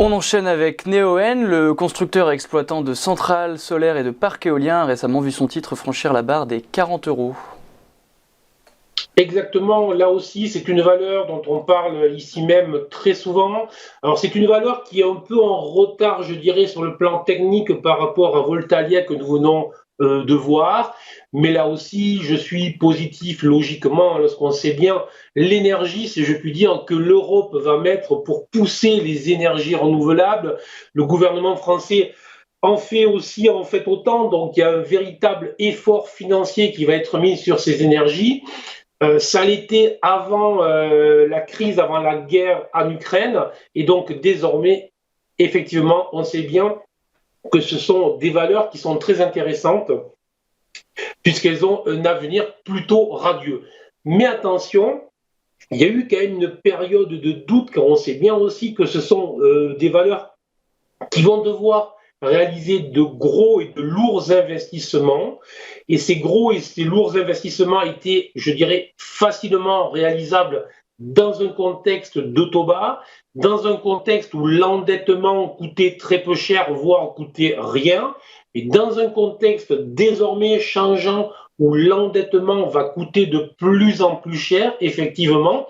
On enchaîne avec Neoen, le constructeur et exploitant de centrales solaires et de parcs éoliens a récemment vu son titre franchir la barre des 40 euros. Exactement, là aussi, c'est une valeur dont on parle ici même très souvent. Alors, c'est une valeur qui est un peu en retard, je dirais, sur le plan technique par rapport à Voltalia que nous venons de voir. Mais là aussi, je suis positif logiquement lorsqu'on sait bien l'énergie, si je puis dire, que l'Europe va mettre pour pousser les énergies renouvelables. Le gouvernement français en fait aussi en fait autant, donc il y a un véritable effort financier qui va être mis sur ces énergies. Ça l'était avant la crise, avant la guerre en Ukraine, et donc désormais, effectivement, on sait bien que ce sont des valeurs qui sont très intéressantes, puisqu'elles ont un avenir plutôt radieux. Mais attention, il y a eu quand même une période de doute, car on sait bien aussi que ce sont des valeurs qui vont devoir réaliser de gros et de lourds investissements. Et ces gros et ces lourds investissements étaient, je dirais, facilement réalisables dans un contexte de taux bas, dans un contexte où l'endettement coûtait très peu cher, voire coûtait rien, et dans un contexte désormais changeant où l'endettement va coûter de plus en plus cher, effectivement,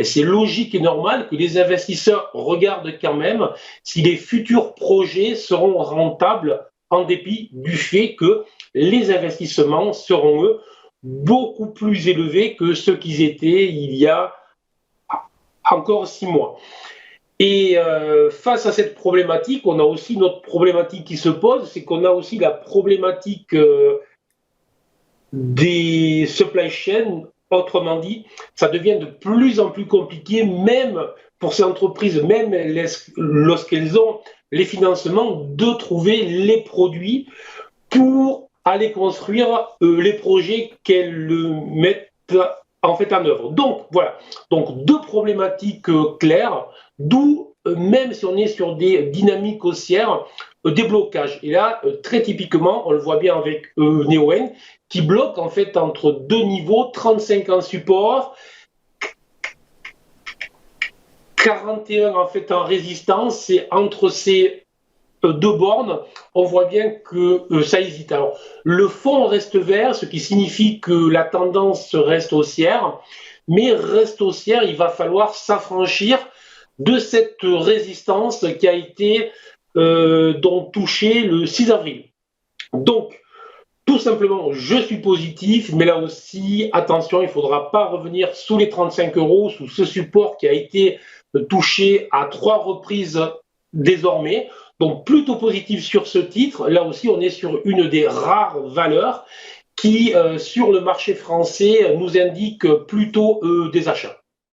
c'est logique et normal que les investisseurs regardent quand même si les futurs projets seront rentables en dépit du fait que les investissements seront, eux, beaucoup plus élevés que ceux qu'ils étaient il y a encore 6 mois. Et face à cette problématique, on a aussi notre problématique qui se pose, c'est qu'on a aussi la problématique des supply chains. Autrement dit, ça devient de plus en plus compliqué, même pour ces entreprises, même lorsqu'elles ont les financements, de trouver les produits pour aller construire les projets qu'elles mettent en fait en œuvre. Donc voilà, donc deux problématiques claires, d'où même si on est sur des dynamiques haussières, des blocages. Et là, très typiquement, on le voit bien avec Neoen, qui bloque en fait entre deux niveaux, 35 en support, 41 en fait en résistance, et entre ces deux bornes, on voit bien que ça hésite. Alors, le fond reste vert, ce qui signifie que la tendance reste haussière, mais reste haussière, il va falloir s'affranchir de cette résistance qui a été donc touchée le 6 avril. Donc, tout simplement, je suis positif, mais là aussi, attention, il ne faudra pas revenir sous les 35 euros, sous ce support qui a été touché à 3 reprises désormais. Donc, plutôt positif sur ce titre. Là aussi, on est sur une des rares valeurs qui, sur le marché français, nous indique plutôt des achats.